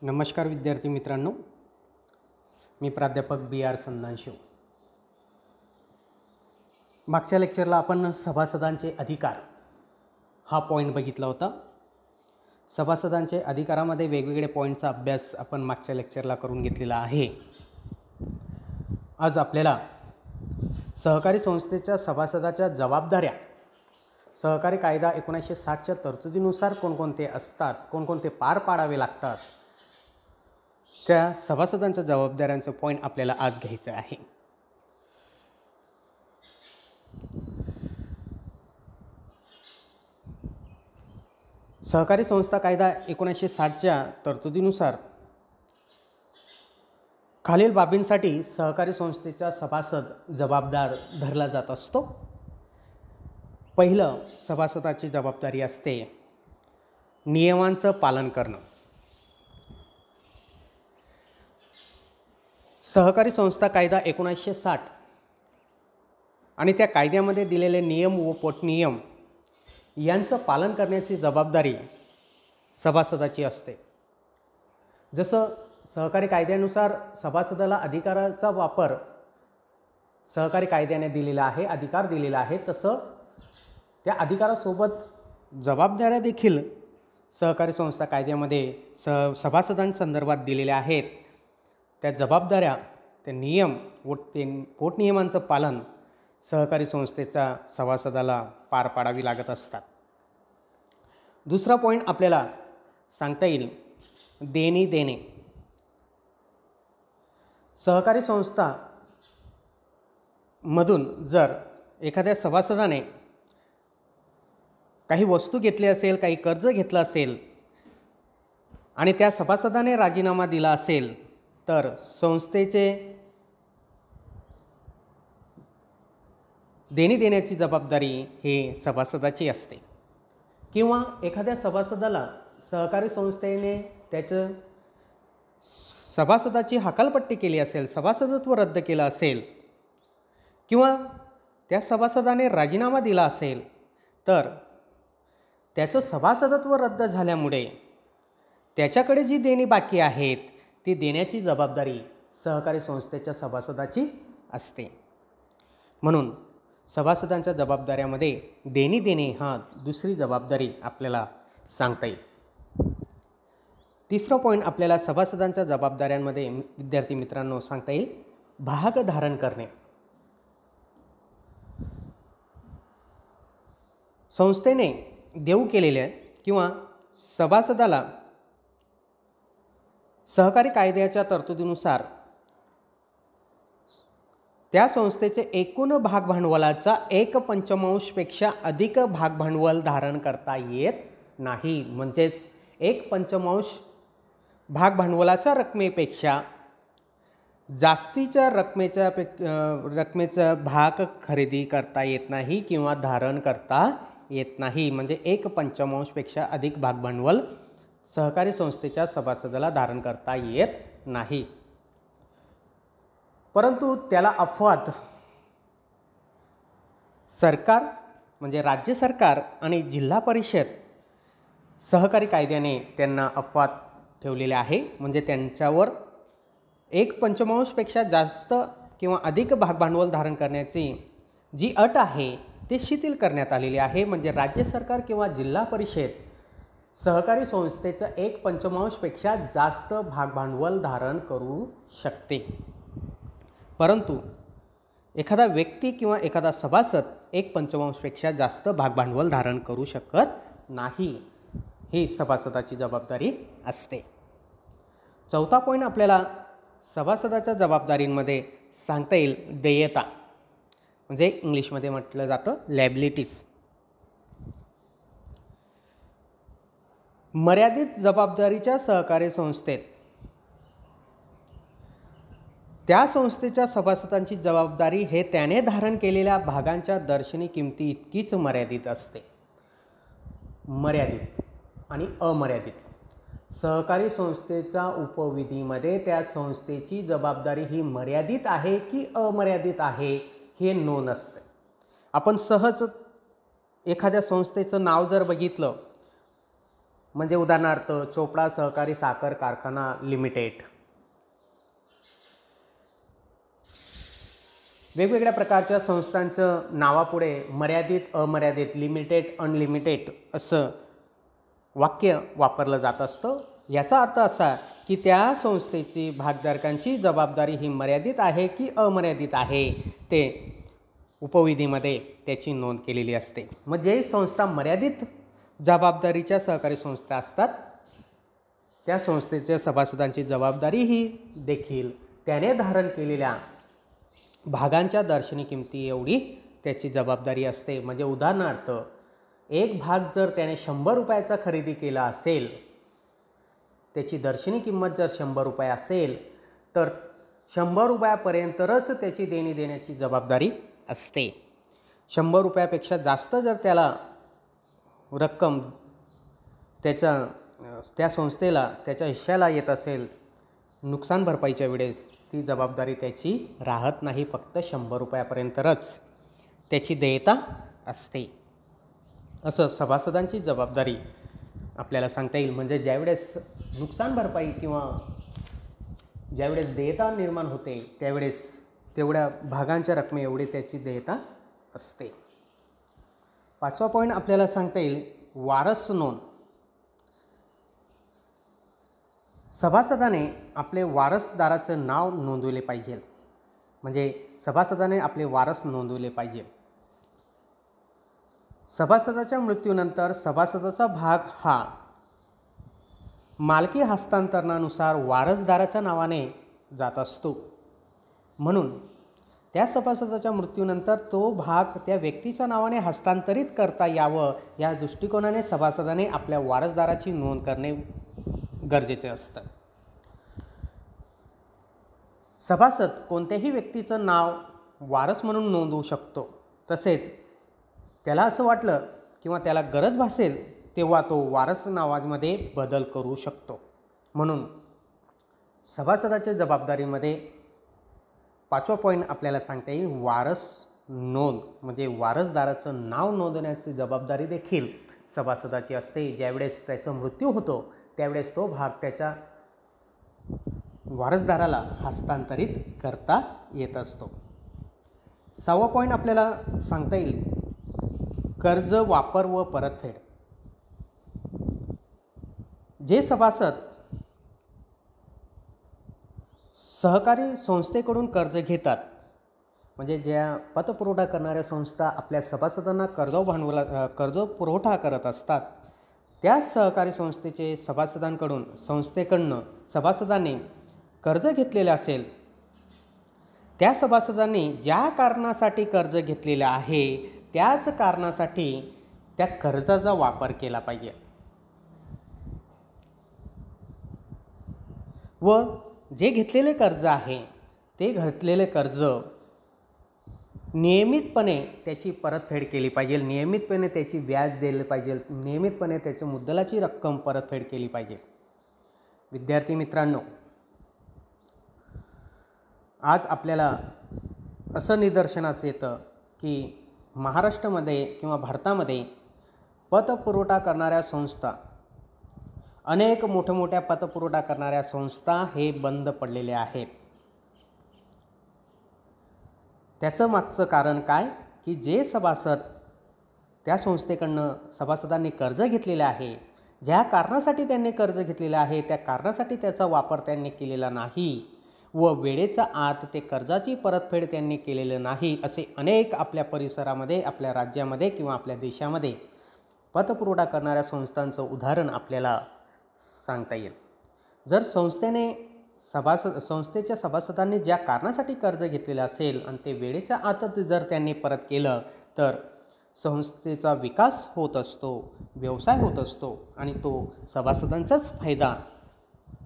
नमस्कार विद्यार्थी मित्रांनो, मी प्राध्यापक BR संधानशिव। मागच्या लेक्चरला आपण सभासदांचे अधिकार हा पॉईंट बघितला होता। सभासदांचे अधिकारामध्ये वेगवेगळे पॉईंटचा अभ्यास आपण मागच्या लेक्चरला करून घेतलेला आहे। आज आपल्याला सहकारी संस्थेच्या सभासदाच्या जबाबदाऱ्या, सहकारी कायदा 1960च्या तरतुदीनुसार कोणकोणते असतात, कोणकोणते पार पाडावे लागतात, त्या सभासदांच्या जबाबदाऱ्यांचं पॉईंट आपल्याला आज घ्यायचं आहे। सहकारी संस्था कायदा 1960च्या तरतुदीनुसार खालील बाबींसाठी सहकारी संस्थेचा सभासद जबाबदार धरला जात असतो। पहिलं, सभासदाची जबाबदारी असते नियमांचं पालन करणं। सहकारी संस्था कायदा 1960 आणि त्या कायद्यामध्ये दिलेले नियम व पोटनियम यांचं पालन करण्याची जबाबदारी सभासदाची असते। जसं सहकारी कायद्यानुसार सभासदाला अधिकाराचा वापर सहकारी कायद्याने दिलेला आहे, अधिकार दिलेला आहे, तसं त्या अधिकारासोबत जबाबदाऱ्या देखील सहकारी संस्था कायद्यामध्ये सभासदांसंदर्भात दिलेल्या आहेत। त्या जबाबदाऱ्या, ते नियम व ते पोटनियमांचं पालन सहकारी संस्थेच्या सभासदाला पार पाडावी लागत असतात। दुसरा पॉईंट आपल्याला सांगता येईल देणी देणे। सहकारी संस्था मधून जर एखाद्या सभासदाने काही वस्तू घेतली असेल, काही कर्ज घेतलं असेल आणि त्या सभासदाने राजीनामा दिला असेल, तर संस्थेचे देणी देण्याची जबाबदारी हे सभासदाची असते। किंवा एखाद्या सभासदाला सहकारी संस्थेने त्याचं सभासदाची हकालपट्टी केली असेल, सभासदत्व रद्द केलं असेल किंवा त्या सभासदाने राजीनामा दिला असेल, तर त्याचं सभासदत्व रद्द झाल्यामुळे त्याच्याकडे जी देणी बाकी आहेत ती देण्याची जबाबदारी सहकारी संस्थेच्या सभासदाची असते। म्हणून सभासदांच्या जबाबदाऱ्यामध्ये देणी देणे हा दुसरी जबाबदारी आपल्याला सांगता येईल। तिसरा पॉईंट आपल्याला सभासदांच्या जबाबदाऱ्यांमध्ये विद्यार्थी मित्रांनो सांगता येईल भाग धारण करणे। संस्थेने देऊ केलेल्या किंवा सभासदाला सहकारी कायद्याच्या तरतुदीनुसार त्या संस्थेचे एकूण भागभांडवलाचा 1/5पेक्षा अधिक भागभांडवल धारण करता येत नाही। म्हणजेच 1/5 भागभांडवलाच्या रकमेपेक्षा जास्तीच्या रकमेचा भाग खरेदी करता येत नाही किंवा धारण करता येत नाही। म्हणजे 1/5पेक्षा अधिक भागभांडवल सहकारी संस्थेच्या सभासदाला धारण करता येत नाही। परंतु त्याला अपवाद सरकार म्हणजे राज्य सरकार आणि जिल्हा परिषद सहकारी कायद्याने त्यांना अपवाद ठेवलेले आहे। म्हणजे त्यांच्यावर 1/5पेक्षा जास्त किंवा अधिक भागभांडवल धारण करण्याची जी अट आहे ते शिथिल करण्यात आलेली आहे। म्हणजे राज्य सरकार किंवा जिल्हा परिषद सहकारी संस्थेचं 1/5पेक्षा जास्त भागभांडवल धारण करू शकते, परंतु एखादा व्यक्ती किंवा एखादा सभासद 1/5पेक्षा जास्त भागभांडवल धारण करू शकत नाही। ही सभासदाची जबाबदारी असते। चौथा पॉईंट आपल्याला सभासदाच्या जबाबदारींमध्ये सांगता येईल देयता, म्हणजे इंग्लिशमध्ये म्हटलं जातं लॅबिलिटीज। मर्यादित जबाबदारीच्या सहकारी संस्थेत त्या संस्थेच्या सभासदांची जबाबदारी हे त्याने धारण केलेल्या भागांच्या दर्शनी किमती इतकीच मर्यादित असते। मर्यादित आणि अमर्यादित सहकारी संस्थेच्या उपविधीमध्ये त्या संस्थेची जबाबदारी ही मर्यादित आहे की अमर्यादित आहे हे नोंद असते। आपण सहज एखाद्या संस्थेचं नाव जर बघितलं, म्हणजे उदाहरणार्थ चोपडा सहकारी साखर कारखाना लिमिटेड. वेगवेगळ्या प्रकारच्या संस्थांचं नावापुढे मर्यादित, अमर्यादित, लिमिटेड, अनलिमिटेड असं वाक्य वापरलं जात असतं. याचा अर्थ असा की त्या संस्थेची भागधारकांची जबाबदारी ही मर्यादित आहे की अमर्यादित आहे ते उपविधीमध्ये त्याची नोंद केलेली असते. मग जे संस्था मर्यादित जबाबदारीच्या सहकारी संस्था असतात त्या संस्थेच्या सभासदांची जबाबदारी ही देखील त्याने धारण केलेल्या भागांच्या दर्शनी किमती एवढी त्याची जबाबदारी असते. म्हणजे उदाहरणार्थ एक भाग जर त्याने 100 रुपयाचा खरेदी केला असेल, त्याची दर्शनी किंमत जर 100 रुपये असेल तर 100 रुपयापर्यंतच त्याची देणी देण्याची जबाबदारी असते. 100 रुपयापेक्षा जास्त जर त्याला रक्कम त्या संस्थेला त्याच्या हिश्श्याला येत असेल नुकसान भरपाईच्या वेळेस, ती जबाबदारी त्याची राहत नाही. फक्त 100 रुपयापर्यंतच त्याची देयता असते. असं सभासदांची जबाबदारी आपल्याला सांगता येईल. म्हणजे ज्यावेळेस नुकसान भरपाई किंवा ज्यावेळेस देयता निर्माण होते त्यावेळेस तेवढ्या भागांच्या रकमे एवढी त्याची देयता असते. 5वा पॉईंट आपल्याला सांगता येईल वारस नोंद. सभासदाने आपले वारसदाराचं नाव नोंदवले पाहिजे. म्हणजे सभासदाने आपले वारस नोंदवले पाहिजे. सभासदाच्या मृत्यूनंतर सभासदाचा भाग हा मालकी हस्तांतरणानुसार वारसदाराच्या नावाने जात असतो. म्हणून त्या सभासदाच्या मृत्यूनंतर तो भाग त्या व्यक्तीच्या नावाने हस्तांतरित करता यावं या दृष्टिकोनाने सभासदाने आपल्या वारसदाराची नोंद करणे गरजेचे असतं. सभासद कोणत्याही व्यक्तीचं नाव वारस म्हणून नोंदवू शकतो. तसेच त्याला असं वाटलं किंवा त्याला गरज भासेल तेव्हा तो वारस नावामध्ये बदल करू शकतो. म्हणून सभासदाच्या जबाबदारीमध्ये 5वा पॉईंट आपल्याला सांगता येईल वारस नोंद. म्हणजे वारसदाराचं नाव नोंदवण्याची जबाबदारी देखील सभासदाची असते. ज्यावेळेस त्याचा मृत्यू होतो त्यावेळेस तो भाग त्याच्या वारसदाराला हस्तांतरित करता येत असतो. 6वा पॉईंट आपल्याला सांगता येईल कर्ज वापर व परतफेड. जे सभासद सहकारी संस्थेकडून कर्ज घेतात, म्हणजे ज्या पतपुरवठा करणाऱ्या संस्था आपल्या सभासदांना कर्ज पुरवठा करत असतात, त्या सहकारी संस्थेचे संस्थेकडनं सभासदांनी कर्ज घेतलेले असेल, त्या सभासदांनी ज्या कारणासाठी कर्ज घेतलेलं आहे त्याच कारणासाठी त्या कर्जाचा वापर केला पाहिजे. व जे घेतलेले कर्ज आहे ते घेतलेले कर्ज नियमितपणे त्याची परतफेड केली पाहिजे. नियमितपणे त्याची व्याज दिले पाहिजे. नियमितपणे त्याच्या मुद्दलाची रक्कम परतफेड केली पाहिजे. विद्यार्थी मित्रांनो, आज आपल्याला असं निदर्शनास येतं की महाराष्ट्रामध्ये किंवा भारतामध्ये पतपुरवठा करणाऱ्या संस्था, अनेक मोठ्या पतपुरवठा करणाऱ्या संस्था हे बंद पडलेल्या आहेत. त्याचं मागचं कारण काय की जे सभासद त्या संस्थेकडनं सभासदांनी कर्ज घेतलेलं आहे, ज्या कारणासाठी त्यांनी कर्ज घेतलेलं आहे त्या कारणासाठी त्याचा वापर त्यांनी केलेला नाही व वेळेच्या आत ते कर्जाची परतफेड त्यांनी केलेलं नाही, असे अनेक आपल्या परिसरामध्ये, आपल्या राज्यामध्ये किंवा आपल्या देशामध्ये पतपुरवठा करणाऱ्या संस्थांचं उदाहरण आपल्याला सांगता येईल. जर संस्थेच्या सभासदांनी ज्या कारणासाठी कर्ज घेतलेलं असेल आणि ते वेळेच्या आत जर त्यांनी परत केलं तर संस्थेचा विकास होत असतो, व्यवसाय होत असतो आणि तो सभासदांचाच फायदा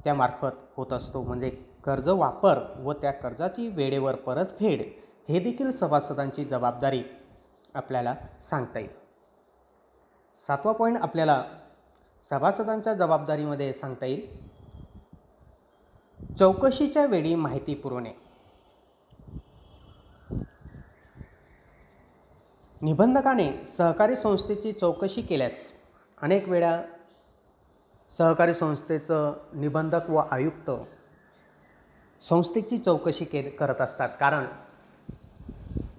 त्यामार्फत होत असतो. म्हणजे कर्ज वापर व त्या कर्जाची वेळेवर परतफेड हे देखील सभासदांची जबाबदारी आपल्याला सांगता येईल. 7वा पॉईंट आपल्याला सभासदांच्या जबाबदारीमध्ये सांगता येईल चौकशीच्या वेळी माहिती पुरवणे. निबंधकाने सहकारी संस्थेची चौकशी केल्यास अनेक वेळा सहकारी संस्थेचं निबंधक व आयुक्त संस्थेची चौकशी करत असतात, कारण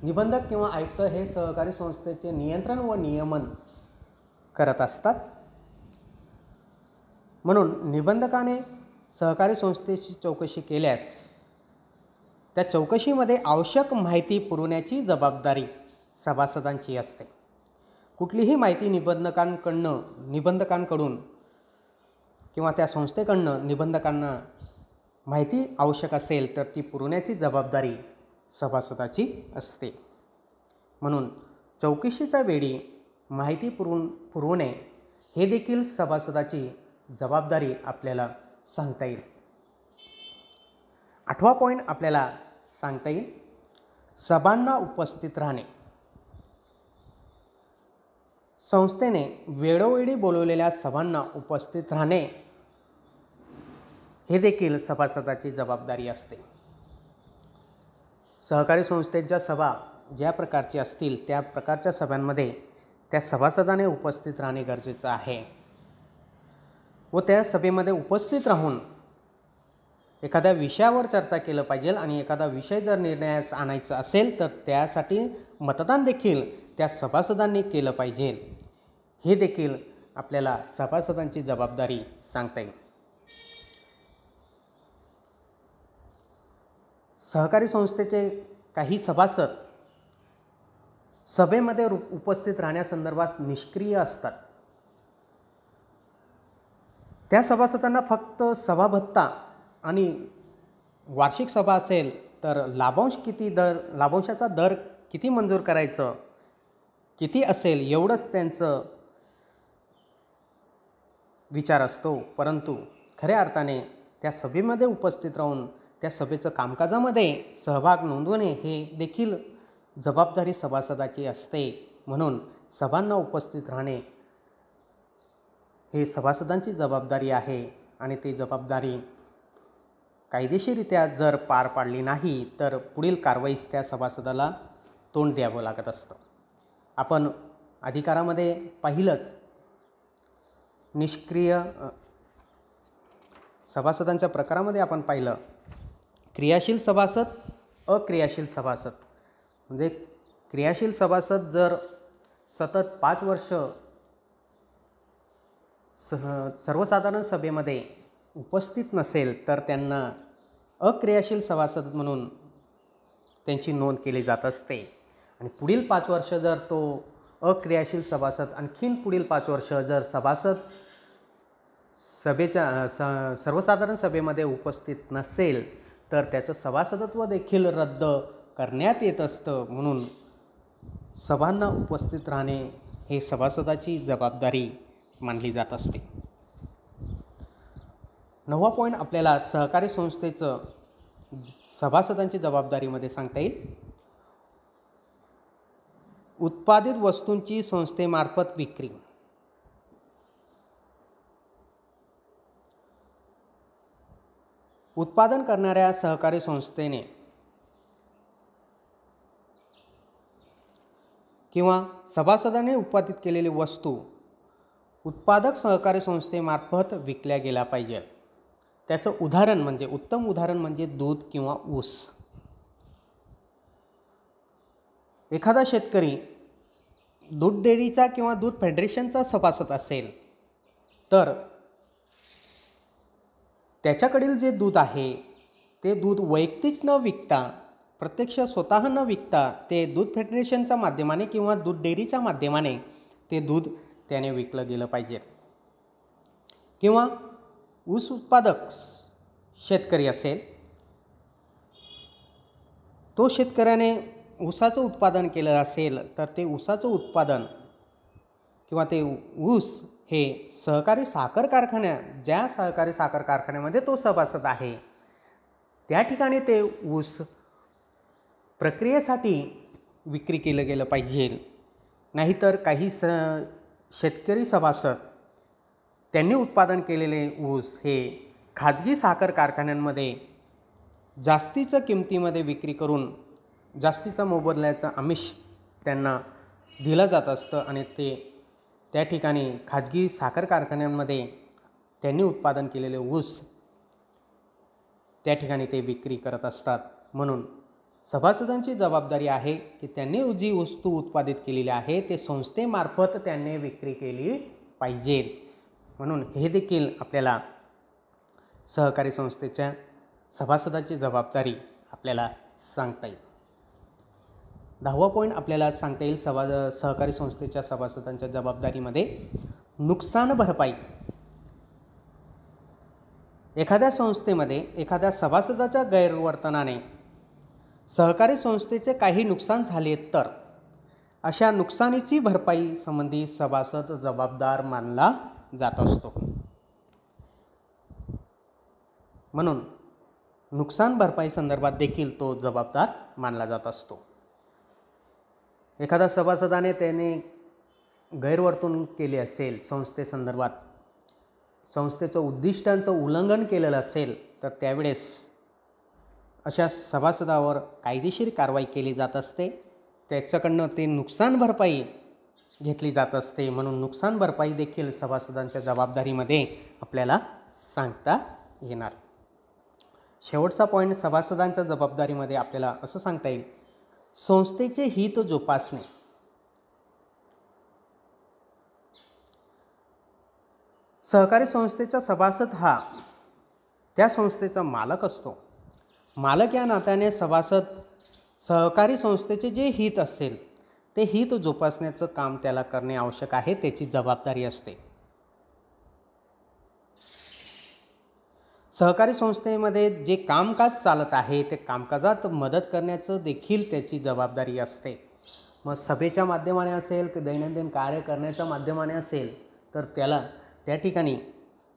निबंधक किंवा आयुक्त हे सहकारी संस्थेचे नियंत्रण व नियमन करत असतात. म्हणून निबंधकाने सहकारी संस्थेची चौकशी केल्यास त्या चौकशीमध्ये आवश्यक माहिती पुरवण्याची जबाबदारी सभासदांची असते. कुठलीही माहिती निबंधकांकडून किंवा त्या संस्थेकडून निबंधकांना माहिती आवश्यक असेल तर ती पुरवण्याची जबाबदारी सभासदाची असते. म्हणून चौकशीच्या वेळी माहिती पुरवणे हे देखील सभासदाची जबाबदारी आपल्याला सांगता येईल. 8वा पॉईंट आपल्याला सांगता येईल, सभांना उपस्थित राहणे. संस्थेने वेळोवेळी बोलवलेल्या सभांना उपस्थित राहणे हे देखील सभासदाची जबाबदारी असते. सहकारी संस्थेच्या सभा ज्या प्रकारची असतील त्या प्रकारच्या सभांमध्ये त्या सभासदाने उपस्थित राहणे गरजेचं आहे व त्या सभेमध्ये उपस्थित राहून एखाद्या विषयावर चर्चा केलं पाहिजे आणि एखादा विषय जर निर्णयास आणायचा असेल तर त्यासाठी मतदान देखील त्या सभासदांनी केलं पाहिजे. हे देखील आपल्याला सभासदांची जबाबदारी सांगता येईल. सहकारी संस्थेचे काही सभासद सभेमध्ये उपस्थित राहण्यासंदर्भात निष्क्रिय असतात. त्या सभासदांना फक्त सभाभत्ता आणि वार्षिक सभा असेल तर लाभांशाचा दर किती मंजूर करायचं, किती असेल एवढंच त्यांचं विचार असतो. परंतु खऱ्या अर्थाने त्या सभेमध्ये उपस्थित राहून त्या सभेचं कामकाजामध्ये सहभाग नोंदवणे हे देखील जबाबदारी सभासदाची असते. म्हणून सभांना उपस्थित राहणे हे सभासदांची जबाबदारी आहे आणि ती जबाबदारी कायदेशीररित्या जर पार पाडली नाही तर पुढील कारवाईस त्या सभासदाला तोंड द्यावं लागत असतं. आपण अधिकारामध्ये पाहिलंच, निष्क्रिय सभासदांच्या प्रकारामध्ये आपण पाहिलं क्रियाशील सभासद, अक्रियाशील सभासद. म्हणजे क्रियाशील सभासद जर सतत 5 वर्ष सर्वसाधारण सभेमध्ये उपस्थित नसेल तर त्यांना अक्रियाशील सभासद म्हणून त्यांची नोंद केली जात असते. आणि पुढील 5 वर्ष जर तो अक्रियाशील सभासद आणखीन पुढील 5 वर्ष जर सभासद सभेच्या सर्वसाधारण सभेमध्ये उपस्थित नसेल तर त्याचं सभासदत्व देखील रद्द करण्यात येत असतं. म्हणून सभांना उपस्थित राहणे हे सभासदाची जबाबदारी मानली जात असते. 9वा पॉईंट आपल्याला सहकारी संस्थेचं सभासदांची जबाबदारीमध्ये सांगता येईल, उत्पादित वस्तूंची संस्थेमार्फत विक्री. उत्पादन करणाऱ्या सहकारी संस्थेने किंवा सभासदांनी उत्पादित केलेली वस्तू उत्पादक सहकारी संस्थेमार्फत विकल्या गेल्या पाहिजे. त्याचं उदाहरण म्हणजे उत्तम उदाहरण म्हणजे दूध किंवा ऊस. एखादा शेतकरी दूध डेअरीचा किंवा दूध फेडरेशनचा सभासद असेल तर त्याच्याकडील जे दूध आहे ते दूध वैयक्तिक न विकता, प्रत्यक्ष स्वतः न विकता ते दूध फेडरेशनच्या माध्यमाने किंवा दूध डेअरीच्या माध्यमाने ते दूध त्याने विकलं गेलं पाहिजे. किंवा ऊस उत्पादक शेतकरी असेल, तो शेतकऱ्याने ऊसाचं उत्पादन केलं असेल तर ते ऊसाचं उत्पादन किंवा ते ऊस हे सहकारी साखर कारखान्या, ज्या सहकारी साखर कारखान्यामध्ये तो सभासद आहे त्या ठिकाणी ते ऊस प्रक्रियेसाठी विक्री केलं गेलं पाहिजे. नाहीतर काही शेतकरी सभासद त्यांनी उत्पादन केलेले ऊस हे खाजगी साखर कारखान्यांमध्ये जास्तीच्या किमतीमध्ये विक्री करून जास्तीचा मोबदल्याचं आमिष त्यांना दिलं जात असतं आणि ते त्या ठिकाणी खाजगी साखर कारखान्यांमध्ये त्यांनी उत्पादन केलेले ऊस त्या ठिकाणी ते विक्री करत असतात. म्हणून सभासदांची जबाबदारी आहे की त्यांनी जी वस्तू उत्पादित केलेली आहे ते संस्थेमार्फत त्यांनी विक्री केली पाहिजे. म्हणून हे देखील आपल्याला सहकारी संस्थेच्या सभासदाची जबाबदारी आपल्याला सांगता येईल. 10वा पॉईंट आपल्याला सांगता येईल सहकारी संस्थेच्या सभासदांच्या जबाबदारीमध्ये नुकसान भरपाई. एखाद्या संस्थेमध्ये एखाद्या सभासदाच्या गैरवर्तनाने सहकारी संस्थेचे काही नुकसान झाले तर अशा नुकसानीची भरपाई संबंधी सभासद जबाबदार मानला जात असतो. म्हणून नुकसान भरपाई संदर्भात देखील तो जबाबदार मानला जात असतो. एखाद्या सभासदाने त्याने गैरवर्तणूक केली असेल, संस्थेसंदर्भात संस्थेचं उद्दिष्टांचं उल्लंघन केलेलं असेल तर त्यावेळेस अशा सभासदावर कायदेशीर कारवाई केली जात असते. त्याच्याकडनं ते नुकसान भरपाई घेतली जात असते. म्हणून नुकसान भरपाई देखील सभासदांच्या जबाबदारीमध्ये आपल्याला सांगता येणार. शेवटचा पॉईंट सभासदांच्या जबाबदारीमध्ये आपल्याला असं सांगता येईल, संस्थेचे हित जोपासणे. सहकारी संस्थेचा सभासद हा त्या संस्थेचा मालक असतो. मालक या नात्याने सभासद सहकारी संस्थेचे जे हित असेल ते हित जोपासण्याचं काम त्याला करणे आवश्यक आहे, त्याची जबाबदारी असते. सहकारी संस्थेमध्ये जे कामकाज चालत आहे ते कामकाजात मदत करण्याचं देखील त्याची जबाबदारी असते. मग सभेच्या माध्यमाने असेल की दैनंदिन कार्य करण्याच्या माध्यमाने असेल तर त्याला त्या ठिकाणी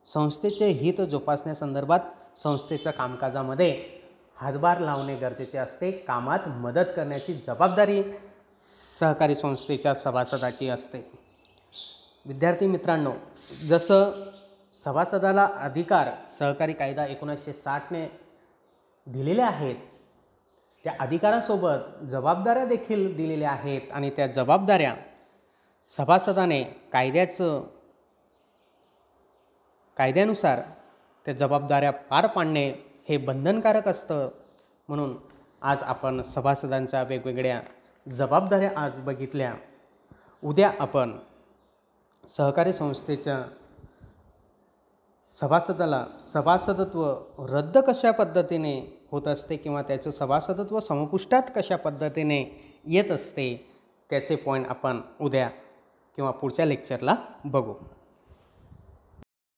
संस्थेचे हित जोपासण्यासंदर्भात संस्थेच्या कामकाजामध्ये हातभार लावणे गरजेचे असते. कामात मदत करण्याची जबाबदारी सहकारी संस्थेच्या सभासदाची असते. विद्यार्थी मित्रांनो, जसं सभासदाला अधिकार सहकारी कायदा 1960ने दिलेले आहेत, त्या अधिकारासोबत जबाबदाऱ्या देखील दिलेल्या आहेत आणि त्या जबाबदाऱ्या सभासदाने कायद्यानुसार त्या जबाबदाऱ्या पार पाडणे हे बंधनकारक असतं. म्हणून आज आपण सभासदांच्या वेगवेगळ्या जबाबदाऱ्या आज बघितल्या. उद्या आपण सहकारी संस्थेच्या सभासदत्व रद्द कशा पद्धतीने होत असते किंवा त्याचं सभासदत्व समपुष्टात कशा पद्धतीने येत असते त्याचे पॉईंट आपण उद्या किंवा पुढच्या लेक्चरला बघू.